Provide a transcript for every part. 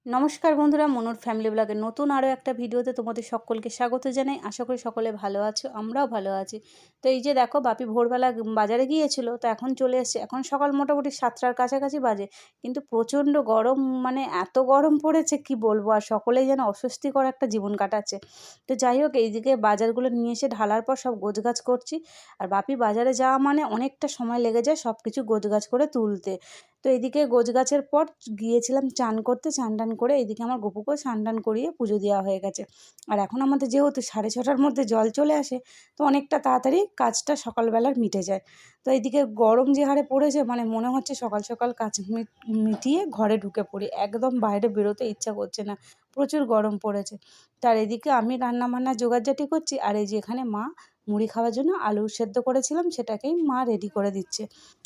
নমস্কার বন্ধুরা, মনুর ফ্যামিলি ব্লগের নতুন আরও একটা ভিডিওতে তোমাদের সকলকে স্বাগত জানাই। আশা করি সকলে ভালো আছো, আমরাও ভালো আছি। তো এই যে দেখো, বাপি ভোরবেলা বাজারে গিয়েছিল, তো এখন চলে এসছে। এখন সকাল মোটামুটি 7টার কাছাকাছি বাজে, কিন্তু প্রচণ্ড গরম, মানে এত গরম পড়েছে কি বলবো। আর সকলেই যেন অস্বস্তিকর একটা জীবন কাটাচ্ছে। তো যাই হোক, এইদিকে বাজারগুলো নিয়ে এসে ঢালার পর সব গোছগাছ করছি। আর বাপি বাজারে যাওয়া মানে অনেকটা সময় লেগে যায় সব কিছু গোছগাছ করে তুলতে। তো এদিকে গোছগাছের পর গিয়েছিলাম চান করতে, চান টান করে এইদিকে আমার গপুকেও স্নান টান করিয়ে পুজো দেওয়া হয়ে গেছে। আর এখন আমাদের যেহেতু 6:30টার মধ্যে জল চলে আসে, তো অনেকটা তাড়াতাড়ি কাজটা সকালবেলার মিটে যায়। তো এইদিকে গরম যে হারে পড়েছে, মানে মনে হচ্ছে সকাল সকাল কাজ মিটিয়ে ঘরে ঢুকে পড়ি, একদম বাইরে বেরোতে ইচ্ছা করছে না, প্রচুর গরম পড়েছে। তার এদিকে আমি রান্না বান্না জোগাড়জাটি করছি, আর এই যে এখানে মা মুড়ি খাওয়ার জন্য আলু সেদ্ধ করেছিলাম, সেটাকেই মা রেডি করে দিচ্ছে।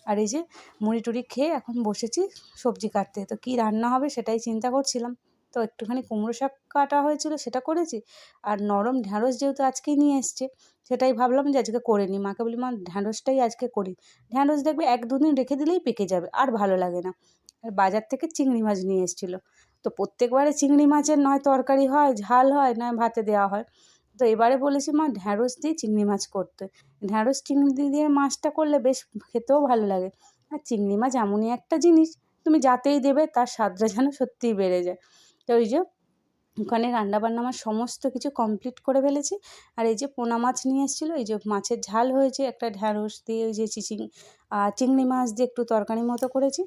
আর এই যে মুড়ি টুড়ি খেয়ে এখন বসেছি সবজি কাটতে। তো কী রান্না হবে সেটাই চিন্তা করছিলাম। তো একটুখানি কুমড়ো শাক কাটা হয়েছিল, সেটা করেছি। আর নরম ঢ্যাঁড়স যেহেতু আজকেই নিয়ে এসছে, সেটাই ভাবলাম যে আজকে করে নিই। মাকে বলি, মা ঢ্যাঁড়সটাই আজকে করি। ঢ্যাঁড়স দেখবে 1-2 দিন রেখে দিলেই পেকে যাবে, আর ভালো লাগে না। আর বাজার থেকে চিংড়ি মাছ নিয়ে এসেছিলো। তো প্রত্যেকবারে চিংড়ি মাছের নয় তরকারি হয়, ঝাল হয়, নয় ভাতে দেওয়া হয়। তো এবারে বলেছি মা ঢ্যাঁড়স দিয়ে চিংড়ি মাছ করতে। ঢ্যাঁড়স চিংড়ি দিয়ে মাছটা করলে বেশ খেতেও ভালো লাগে। আর চিংড়ি মাছ এমনই একটা জিনিস, তুমি যাতেই দেবে তার স্বাদটা যেন সত্যিই বেড়ে যায়। তো ওই যে ওখানে রান্নাবান্না আমার সমস্ত কিছু কমপ্লিট করে ফেলেছি। আর এই যে পোনা মাছ নিয়ে এসেছিলো, এই যে মাছের ঝাল হয়েছে, একটা ঢ্যাঁড়স দিয়ে ওই যে চিংড়ি মাছ দিয়ে একটু তরকারি মতো করেছি।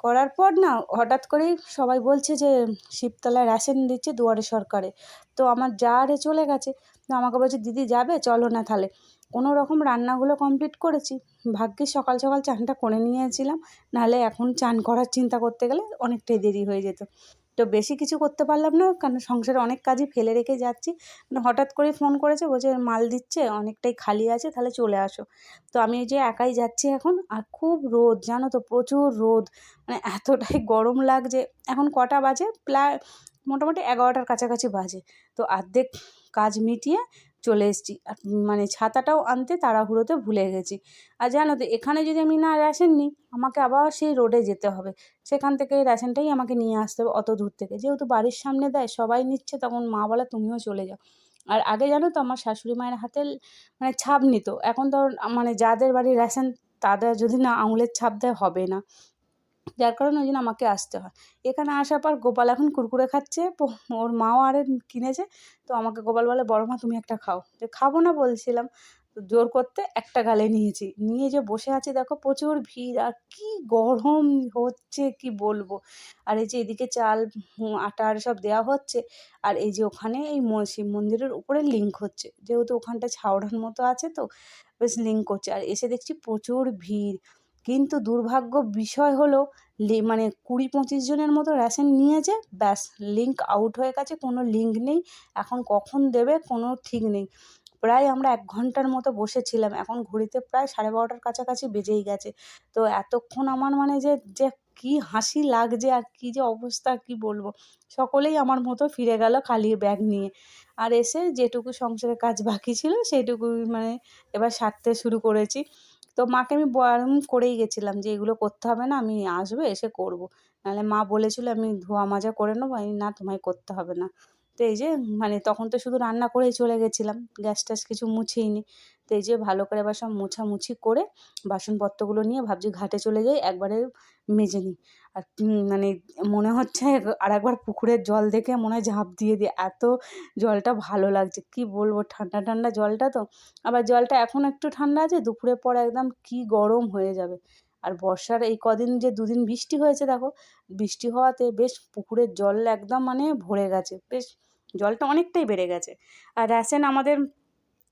করার পর না হঠাৎ করেই সবাই বলছে যে শিবতলায় রেশন দিচ্ছে দুয়ারে সরকারে। তো আমার জারে চলে গেছে। তো আমাকে বলছে, দিদি যাবে, চলো না তাহলে। কোনো রকম রান্নাগুলো কমপ্লিট করেছি। ভাগ্যিস সকাল সকাল চানটা করে নিয়েছিলাম, নাহলে এখন চান করার চিন্তা করতে গেলে অনেকটাই দেরি হয়ে যেত। তো বেশি কিছু করতে পারলাম না, কারণ সংসারে অনেক কাজই ফেলে রেখে যাচ্ছি। মানে হঠাৎ করেই ফোন করেছে, বলছে মাল দিচ্ছে, অনেকটাই খালি আছে, তাহলে চলে আসো। তো আমি এই যে একাই যাচ্ছি এখন। আর খুব রোদ, জানো তো, প্রচুর রোদ। মানে এতটাই গরম লাগছে। এখন কটা বাজে, প্রায় মোটামুটি 11টার কাছাকাছি বাজে। তো অর্ধেক কাজ মিটিয়ে চলে এসেছি। আর মানে ছাতাটাও আনতে তাড়াহুড়োতে ভুলে গেছি। আর জানো তো, এখানে যদি আমি না রেশন নিই, আমাকে আবার সেই রোডে যেতে হবে। সেখান থেকে রেশনটাই আমাকে নিয়ে আসতে হবে অত দূর থেকে। যেহেতু বাড়ির সামনে দেয়, সবাই নিচ্ছে, তখন মা বলে তুমিও চলে যাও। আর আগে জানো তো, আমার শাশুড়ি মায়ের হাতে মানে ছাপ নিত। এখন তো মানে যাদের বাড়ির রেশন, তাদের যদি না আঙুলের ছাপ দেয় হবে না। যার কারণে ওই জন্য আমাকে আসতে হয়। এখানে আসার পর গোপাল এখন কুরকুরে খাচ্ছে, ওর মাও আরে কিনেছে। তো আমাকে গোপাল বলে, বড় মা তুমি একটা খাও। যে খাবো না বলছিলাম, তো জোর করতে একটা গালে নিয়েছি। নিয়ে যে বসে আছি, দেখো প্রচুর ভিড়, আর কি গরম হচ্ছে কি বলবো। আর এই যে এদিকে চাল, আটা আর সব দেওয়া হচ্ছে। আর এই যে ওখানে এই শিব মন্দিরের উপরে লিঙ্ক হচ্ছে, যেহেতু ওখানটা ছাওড়ার মতো আছে, তো বেশ লিঙ্ক করছে। আর এসে দেখছি প্রচুর ভিড়। কিন্তু দুর্ভাগ্য বিষয় হলো, মানে 20-25 জনের মতো রেশন নিয়েছে, ব্যাস লিঙ্ক আউট হয়ে গেছে, কোনো লিঙ্ক নেই। এখন কখন দেবে কোনো ঠিক নেই। প্রায় আমরা 1 ঘন্টার মতো বসেছিলাম। এখন ঘড়িতে প্রায় 12:30টার কাছাকাছি বেজেই গেছে। তো এতক্ষণ আমার মানে যে যে কী হাসি লাগছে, আর কী যে অবস্থা কী বলবো। সকলেই আমার মতো ফিরে গেল খালি ব্যাগ নিয়ে। আর এসে যেটুকু সংসারের কাজ বাকি ছিল সেইটুকুই মানে এবার সারতে শুরু করেছি। তো মাকে আমি বারণ করেই গেছিলাম যে এগুলো করতে হবে না, আমি আসবো এসে করবো। নাহলে মা বলেছিল আমি ধোয়া মাজা করে নেবো। আমি না, তোমায় করতে হবে না। তো এই যে মানে তখন তো শুধু রান্না করেই চলে গেছিলাম, গ্যাস ট্যাস কিছু মুছিইনি। তো এই যে ভালো করে এবার সব মোছামুছি করে বাসনপত্রগুলো নিয়ে ভাবছি ঘাটে চলে যাই, একবারে মেজে নিই। আর মানে মনে হচ্ছে আরেকবার পুকুরের জল দেখে মনে হয় ঝাঁপ দিয়ে দিই, এত জলটা ভালো লাগছে কি বলবো। ঠান্ডা ঠান্ডা জলটা তো, আবার জলটা এখন একটু ঠান্ডা আছে, দুপুরের পর একদম কি গরম হয়ে যাবে। আর বর্ষার এই কদিন যে 2 দিন বৃষ্টি হয়েছে দেখো, বৃষ্টি হওয়াতে বেশ পুকুরের জল একদম মানে ভরে গেছে, বেশ জলটা অনেকটাই বেড়ে গেছে। আর রেশন আমাদের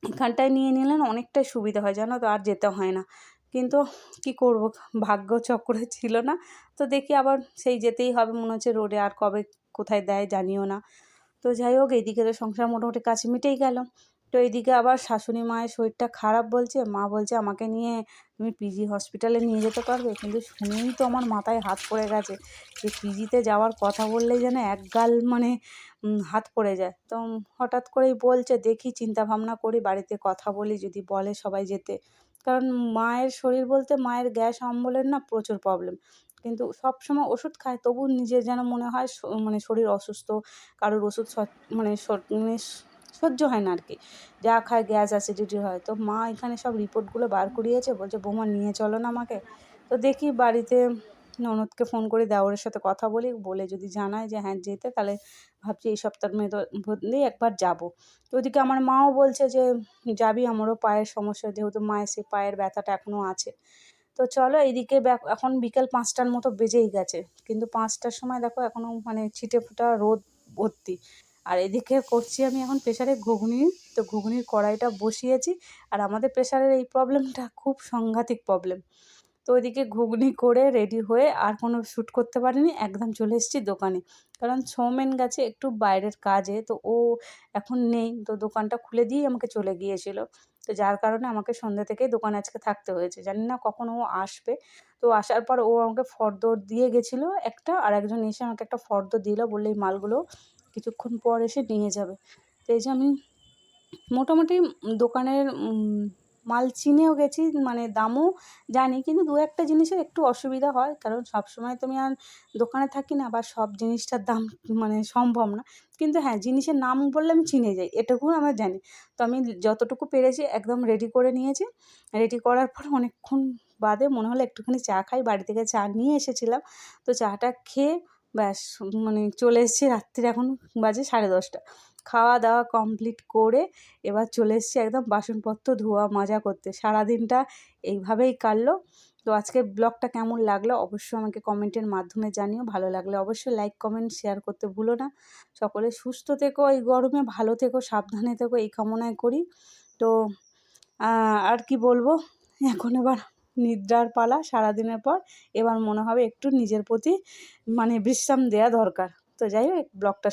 এখানটায় নিয়ে নিলে না অনেকটাই সুবিধা হয়, জানো তো, আর যেতে হয় না। কিন্তু কি করব, ভাগ্য চক্রে ছিল না। তো দেখি আবার সেই যেতেই হবে মনে হচ্ছে রোডে, আর কবে কোথায় দেয় জানিও না। তো যাই হোক, এইদিকে তো সংসার মোটামুটি কাজ মিটেই গেল। তো এইদিকে আবার শাশুড়ি মায়ের শরীরটা খারাপ বলছে, মা বলছে আমাকে নিয়ে তুমি পিজি হসপিটালে নিয়ে যেতে পারবে। কিন্তু শুনেই তো আমার মাথায় হাত পড়ে গেছে যে পিজিতে যাওয়ার কথা বললেই যেন একগাল মানে হাত পড়ে যায়। তো হঠাৎ করেই বলছে, দেখি চিন্তা ভাবনা করি, বাড়িতে কথা বলি, যদি বলে সবাই যেতে। কারণ মায়ের শরীর বলতে, মায়ের গ্যাস অম্বলের না প্রচুর প্রবলেম। কিন্তু সবসময় ওষুধ খায়, তবু নিজের যেন মনে হয় মানে শরীর অসুস্থ, কারোর ওষুধ মানে মানে সহ্য হয় না আর কি। যা খায় গ্যাস অ্যাসিডিটি হয়। তো মা এখানে সব রিপোর্টগুলো বার করিয়েছে, বলছে বৌমা নিয়ে চলো না আমাকে। তো দেখি বাড়িতে ননদকে ফোন করে দেওরের সাথে কথা বলি, বলে যদি জানায় যে হ্যাঁ যেতে, তাহলে ভাবছি এই সপ্তাহের মধ্যেই একবার যাবো। তো ওদিকে আমার মাও বলছে যে যাবি, আমারও পায়ের সমস্যা, যেহেতু মায়ের সেই পায়ের ব্যথাটা এখনও আছে। তো চলো, এইদিকে এখন বিকেল 5টার মতো বেজেই গেছে, কিন্তু 5টার সময় দেখো এখনও মানে ছিটেফোঁটা রোদ ভর্তি। আর এদিকে করছি আমি এখন প্রেসারে ঘুগনি। তো ঘুগনির কড়াইটা বসিয়েছি, আর আমাদের প্রেসারের এই প্রবলেমটা খুব সাংঘাতিক প্রবলেম। তো ওইদিকে ঘুগনি করে রেডি হয়ে আর কোনো শ্যুট করতে পারিনি, একদম চলে এসেছি দোকানে। কারণ সৌমেন গেছে একটু বাইরের কাজে, তো ও এখন নেই, তো দোকানটা খুলে দিয়েই আমাকে চলে গিয়েছিল। তো যার কারণে আমাকে সন্ধ্যা থেকেই দোকানে আজকে থাকতে হয়েছে, জানি না কখন ও আসবে। তো আসার পর ও আমাকে ফর্দ দিয়ে গেছিলো একটা, আর একজন এসে আমাকে একটা ফর্দ দিল, বললে এই মালগুলো কিছুক্ষণ পর এসে নিয়ে যাবে। তো এই যে আমি মোটামুটি দোকানের মাল চিনেও গেছি, মানে দামও জানি, কিন্তু দু একটা জিনিসের একটু অসুবিধা হয়, কারণ সবসময় তো আমি আর দোকানে থাকি না, বা সব জিনিসটার দাম মানে সম্ভব না। কিন্তু হ্যাঁ, জিনিসের নাম বললে আমি চিনে যাই, এটুকু আমার জানি। তো আমি যতটুকু পেরেছি একদম রেডি করে নিয়েছি। রেডি করার পর অনেকক্ষণ বাদে মনে হলো একটুখানি চা খাই, বাড়ি থেকে চা নিয়ে এসেছিলাম। তো চাটা খেয়ে ব্যাস মানে চলে এসেছি, রাত্রির এখন বাজে 10:30। খাওয়া দাওয়া কমপ্লিট করে এবার চলে এসেছি একদম বাসনপত্র ধোয়া মাজা করতে। সারাদিনটা এইভাবেই কাটলো। তো আজকের ব্লগটা কেমন লাগলো অবশ্যই আমাকে কমেন্টের মাধ্যমে জানিও। ভালো লাগলে অবশ্যই লাইক, কমেন্ট, শেয়ার করতে ভুলো না। সকলে সুস্থ থেকো, এই গরমে ভালো থেকো, সাবধানে থেকো, এই কামনাই করি। তো আর কি বলবো, এখন এবার নিদ্রার পালা সারাদিনের পর। এবার মনে হবে একটু নিজের প্রতি মানে বিশ্রাম দেওয়া দরকার। তো যাই হোক, ব্লগটা